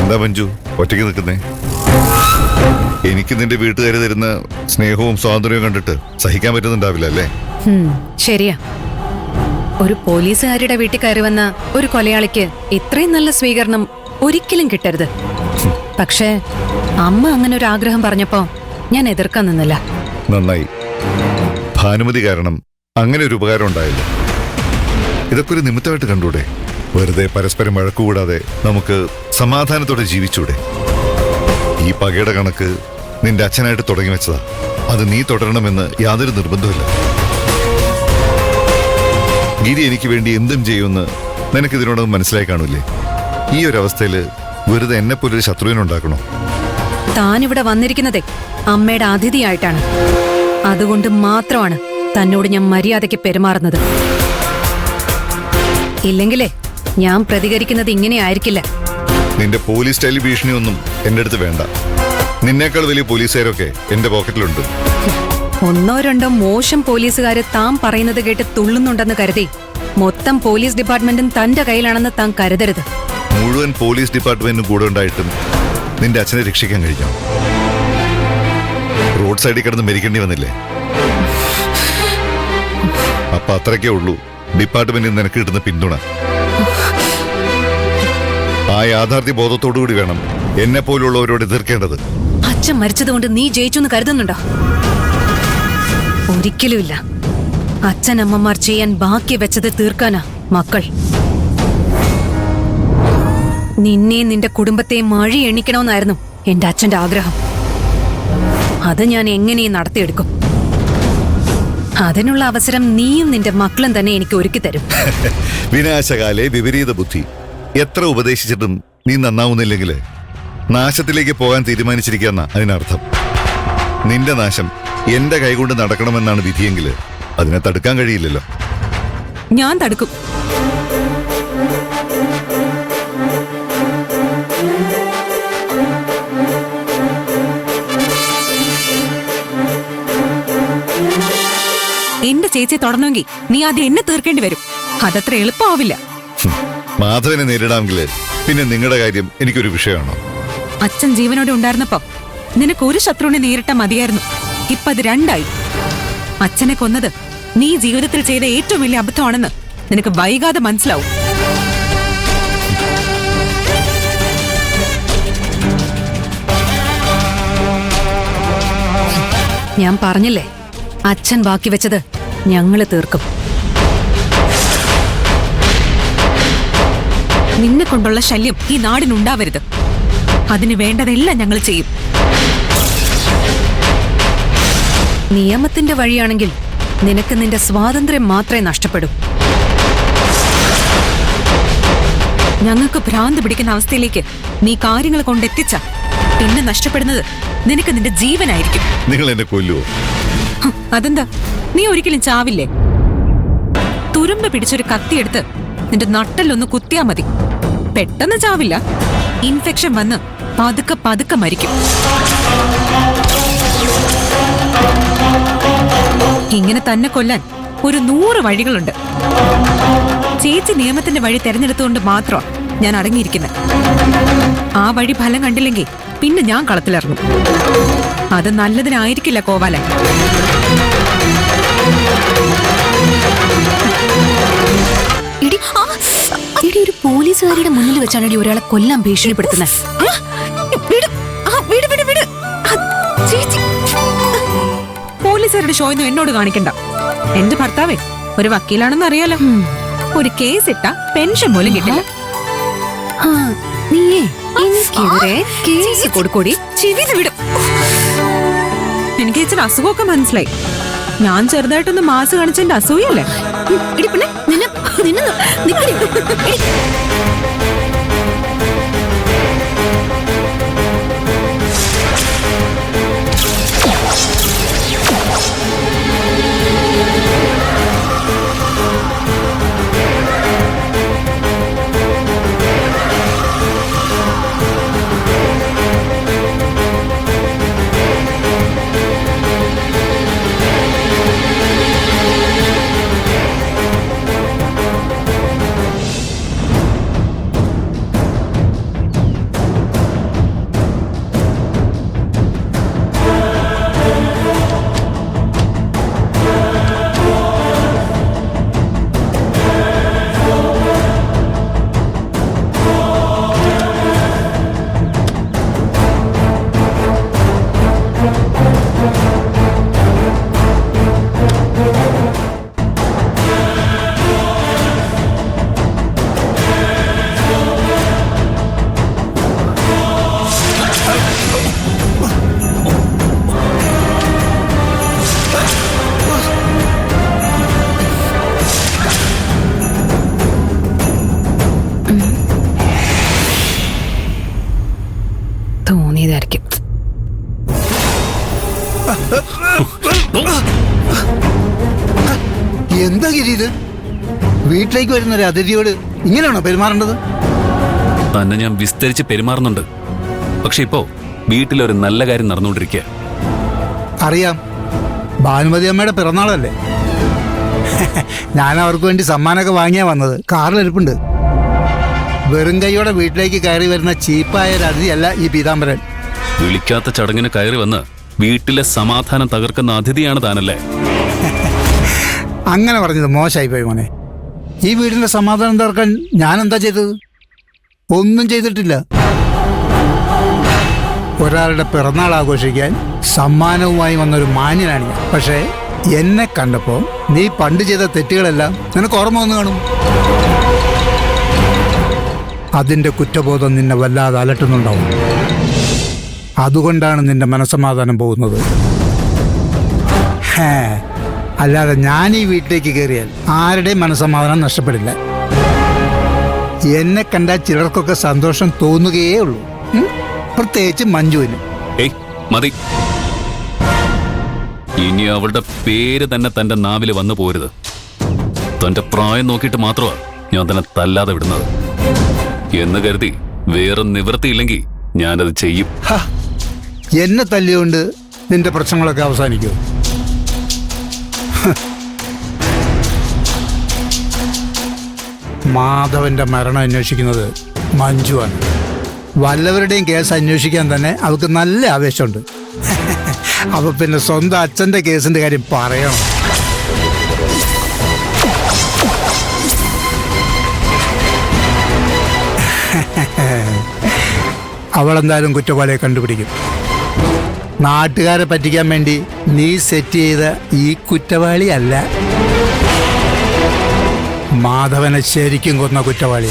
എന്താ മഞ്ജു ഒറ്റയ്ക്ക് നിൽക്കുന്നേ? എനിക്ക് നിന്റെ വീട്ടുകാർ തരുന്ന സ്നേഹവും സ്വാതന്ത്ര്യവും കണ്ടിട്ട് സഹിക്കാൻ പറ്റുന്നുണ്ടാവില്ല അല്ലേ? ശരിയാ. ഒരു പോലീസുകാരുടെ വീട്ടിൽ കയറി വന്ന ഒരു കൊലയാളിക്ക് ഇത്രയും നല്ല സ്വീകരണം ഒരിക്കലും കിട്ടരുത്. പക്ഷേ അമ്മ അങ്ങനെ ഒരു ആഗ്രഹം പറഞ്ഞപ്പോ ഞാൻ എതിർക്കാൻ നിന്നില്ല. നന്നായി. ഭാനുമതി കാരണം അങ്ങനെ ഒരു ഉപകാരം ഉണ്ടായില്ല. ഇതൊക്കെ ഒരു നിമിത്തമായിട്ട് കണ്ടൂടെ? വെറുതെ പരസ്പരം വഴക്കുകൂടാതെ നമുക്ക് സമാധാനത്തോടെ ജീവിച്ചൂടെ? ഈ പകയുടെ കണക്ക് നിന്റെ അച്ഛനായിട്ട് തുടങ്ങി വെച്ചതാ. അത് നീ തുടരണമെന്ന് യാതൊരു നിർബന്ധമില്ല. ഗിരി എനിക്ക് വേണ്ടി എന്തും ചെയ്യുമെന്ന് നിനക്കിതിനോടൊന്നും മനസ്സിലായി കാണൂലേ? ഈ ഒരു അവസ്ഥയില് വെറുതെ എന്നെപ്പോലൊരു ശത്രുവിനുണ്ടാക്കണോ? താനിവിടെ വന്നിരിക്കുന്നതേ അമ്മയുടെ അതിഥിയായിട്ടാണ്. അതുകൊണ്ട് മാത്രമാണ് തന്നോട് ഞാൻ മര്യാദയ്ക്ക് പെരുമാറുന്നത്. ഇല്ലെങ്കിലേ ഞാൻ പ്രതികരിക്കുന്നത് ഇങ്ങനെ ആയിരിക്കില്ല. നിന്റെ പോലീസ് സ്റ്റൈൽ ഭീഷണിയൊന്നും എന്റെ അടുത്ത് വേണ്ട. നിന്നേക്കാൾ വലിയ പോലീസുകാരൊക്കെ എന്റെ പോക്കറ്റിലുണ്ട്. ഒന്നോ രണ്ടോ മോശം പോലീസുകാര് താൻ പറയുന്നത് കേട്ട് തുള്ളുന്നുണ്ടെന്ന് കരുതി മൊത്തം പോലീസ് ഡിപ്പാർട്ട്മെന്റും തന്റെ കയ്യിലാണെന്ന് താൻ കരുതരുത്. മുഴുവൻ പോലീസ് ഡിപ്പാർട്ട്മെന്റും കൂടെ ഉണ്ടായിട്ടും നിന്റെ അച്ഛനെ രക്ഷിക്കാൻ കഴിഞ്ഞോ? റോഡ് സൈഡിൽ കിടന്ന് മരിക്കേണ്ടി വന്നില്ലേ? അപ്പൊ അത്രയ്ക്കേ ഉള്ളൂ ഡിപ്പാർട്ട്മെന്റിൽ നിനക്ക് കിട്ടുന്ന പിന്തുണ. ആ യാഥാർത്ഥ്യ ബോധത്തോടുകൂടി വേണം എന്നെ പോലുള്ളവരോട് എതിർക്കേണ്ടത്. അച്ഛൻ മരിച്ചതുകൊണ്ട് നീ ജയിച്ചു എന്ന് കരുതുന്നുണ്ടോ? ഒരിക്കലുമില്ല. അച്ഛനമ്മമാർ ചെയ്യാൻ ബാക്കി വെച്ചത് തീർക്കാനാ മക്കൾ. നിന്നെ നിന്റെ കുടുംബത്തെ മഴി എണ്ണിക്കണമെന്നായിരുന്നു എന്റെ അച്ഛന്റെ ആഗ്രഹം. അത് ഞാൻ എങ്ങനെയും നടത്തിയെടുക്കും. അതിനുള്ള അവസരം നീയും നിന്റെ മക്കളും തന്നെ എനിക്ക് ഒരുക്കി തരും. വിനാശകാലേ വിപരീത ബുദ്ധി. എത്ര ഉപദേശിച്ചിട്ടും നീ നന്നാവുന്നില്ലെങ്കിൽ നാശത്തിലേക്ക് പോകാൻ തീരുമാനിച്ചിരിക്കുന്ന അതിനർത്ഥം. നിന്റെ നാശം എന്റെ കൈകൊണ്ട് നടക്കണമെന്നാണ് വിധിയെങ്കിൽ അതിനെ തടുക്കാൻ കഴിയില്ലല്ലോ. ഞാൻ തടുക്കും. എന്റെ ചേച്ചിയെ തൊടണമെങ്കിൽ നീ ആദ്യം എന്നെ തീർക്കേണ്ടി വരും. അതത്ര എളുപ്പമാവില്ല. മാധവനെ നേരിടാമെങ്കിൽ പിന്നെ നിങ്ങളുടെ കാര്യം എനിക്കൊരു വിഷയമാണോ? അച്ഛൻ ജീവനോടെ ഉണ്ടായിരുന്നപ്പോ നിനക്ക് ഒരു ശത്രുവിനെ നേരിട്ടാ മതിയായിരുന്നു. ഇപ്പൊ അത് രണ്ടായി. അച്ഛനെ കൊന്നത് നീ ജീവിതത്തിൽ ചെയ്ത ഏറ്റവും വലിയ അബദ്ധമാണെന്ന് നിനക്ക് വൈകാതെ മനസ്സിലാവും. ഞാൻ പറഞ്ഞില്ലേ, അച്ഛൻ ബാക്കി വെച്ചത് ഞങ്ങള് തീർക്കും. നിന്നെ കൊണ്ടുള്ള ശല്യം ഈ നാടിനുണ്ടാവരുത്. അതിന് വേണ്ടതെല്ലാം ഞങ്ങൾ ചെയ്യും. നിയമത്തിന്റെ വഴിയാണെങ്കിൽ നിനക്ക് നിന്റെ സ്വാതന്ത്ര്യം മാത്രമേ നഷ്ടപ്പെടൂ. ഞങ്ങൾക്ക് ഭ്രാന്ത് പിടിക്കുന്ന അവസ്ഥയിലേക്ക് നീ കാര്യങ്ങൾ കൊണ്ടെത്തിച്ച പിന്നെ നഷ്ടപ്പെടുന്നത് നിനക്ക് നിന്റെ ജീവനായിരിക്കും. നിങ്ങൾ എന്നെ കൊല്ലുവോ? അതെന്താ, നീ ഒരിക്കലും ചാവില്ലേ? തുരുമ്പ് പിടിച്ചൊരു കത്തിയെടുത്ത് നിന്റെ നട്ടല്ലൊന്ന് കുത്തിയാ മതി. പെട്ടെന്ന് ചാവില്ല. ഇൻഫെക്ഷൻ വന്ന് പതുക്കെ പതുക്കെ മരിക്കും. ഇങ്ങനെ തന്നെ കൊല്ലാൻ ഒരു 100 വഴികളുണ്ട്. ചേച്ചി നിയമത്തിന്റെ വഴി തെരഞ്ഞെടുത്തുകൊണ്ട് മാത്രമാ ഞാൻ അടങ്ങിയിരിക്കുന്നത്. ആ വഴി ഫലം കണ്ടില്ലെങ്കിൽ പിന്നെ ഞാൻ കളത്തിലിറങ്ങും. അത് നല്ലതിനായിരിക്കില്ല കോവാലൻ. ഒരു പോലീസുകാരുടെ മുന്നിൽ വെച്ചാണ് ഒരാളെ കൊല്ലാൻ ഭീഷണിപ്പെടുത്തുന്നത്. പോലീസുകാരുടെ ഷോയൊന്നും എന്നോട് കാണിക്കണ്ട. എന്റെ ഭർത്താവേ ഒരു വക്കീലാണെന്ന് അറിയാലോ. ഒരു കേസ് ഇട്ട പെൻഷൻ പോലും കിട്ടില്ല. നീയേ എനിക്കെതിരെ കേസ് കൊടുക്കൂടി, ചിവിന്ന് വിടും. എനിക്ക് ഇച്ചിരി അസുഖമൊക്കെ മനസ്സിലായി. ഞാൻ ചെറുതായിട്ടൊന്ന് മാസ് കാണിച്ചെന്റെ അസൂയല്ലേ? വീട്ടിലേക്ക് വരുന്ന ഒരു അതിഥിയോട് ഇങ്ങനെയാണോ പെരുമാറേണ്ടത്? തന്നെ ഞാൻ വിസ്തരിച്ച് പെരുമാറുന്നുണ്ട്. പക്ഷെ ഇപ്പോ വീട്ടിലൊരു നല്ല കാര്യം നടന്നുകൊണ്ടിരിക്കുക. അറിയാം, ഭാനുമതി അമ്മയുടെ പിറന്നാളല്ലേ. ഞാൻ അവർക്ക് വേണ്ടി സമ്മാനമൊക്കെ വാങ്ങിയാ വന്നത്. കാറിലിരിപ്പുണ്ട്. വെറും കൈയോടെ വീട്ടിലേക്ക് കയറി വരുന്ന ചീപ്പായ ഒരു അതിഥിയല്ല ഈ പീതാംബരൻ. വിളിക്കാത്ത ചടങ്ങിന് കയറി വന്ന് വീട്ടിലെ സമാധാനം തകർക്കുന്ന അതിഥിയാണ് താനല്ലേ? അങ്ങനെ പറഞ്ഞത് മോശമായി പോയി മോനെ. ഈ വീടിന്റെ സമാധാനം തകർക്കാൻ ഞാൻ എന്താ ചെയ്തത്? ഒന്നും ചെയ്തിട്ടില്ല. ഒരാളുടെ പിറന്നാൾ ആഘോഷിക്കാൻ സമ്മാനവുമായി വന്നൊരു മാന്യനാണ് ഞാൻ. പക്ഷേ എന്നെ കണ്ടപ്പോ നീ പണ്ട് ചെയ്ത തെറ്റുകളെല്ലാം നിനക്ക് ഓർമ്മ വന്നു കാണും. അതിന്റെ കുറ്റബോധം നിന്നെ വല്ലാതെ അലട്ടുന്നുണ്ടാവും. അതുകൊണ്ടാണ് നിന്റെ മനസ്സമാധാനം പോകുന്നത്. അല്ലാതെ ഞാൻ ഈ വീട്ടിലേക്ക് കയറിയാൽ ആരുടെയും മനസ്സമാധാനം നഷ്ടപ്പെടില്ല. എന്നെ കണ്ടാൽ ചിലർക്കൊക്കെ സന്തോഷം തോന്നുകയേ ഉള്ളൂ, പ്രത്യേകിച്ച് മഞ്ജുവിന്. ഏയ് മതി. ഇനി അവളുടെ പേര് തന്നെ തന്റെ നാവില് വന്നു പോരുത്. തന്റെ പ്രായം നോക്കിയിട്ട് മാത്രമാ ഞാൻ തന്നെ തല്ലാതെ വിടുന്നത് എന്ന് കരുതി വേറെ നിവൃത്തിയില്ലെങ്കിൽ ഞാനത് ചെയ്യും. എന്നെ തല്ലിയോണ്ട് നിന്റെ പ്രശ്നങ്ങളൊക്കെ അവസാനിക്കൂ? മാധവന്റെ മരണം അന്വേഷിക്കുന്നത് മഞ്ജുവാണ്. വല്ലവരുടെയും കേസ് അന്വേഷിക്കാൻ തന്നെ അവൾക്ക് നല്ല ആവേശമുണ്ട്. അപ്പൊ പിന്നെ സ്വന്തം അച്ഛന്റെ കേസിന്റെ കാര്യം പറയണം. അവളെന്തായാലും കുറ്റവാളിയെ കണ്ടുപിടിക്കും. നാട്ടുകാരെ പറ്റിക്കാൻ വേണ്ടി നീ സെറ്റ് ചെയ്ത ഈ കുറ്റവാളി അല്ല, മാധവനെ ശരിക്കും കൊന്ന കുറ്റവാളി.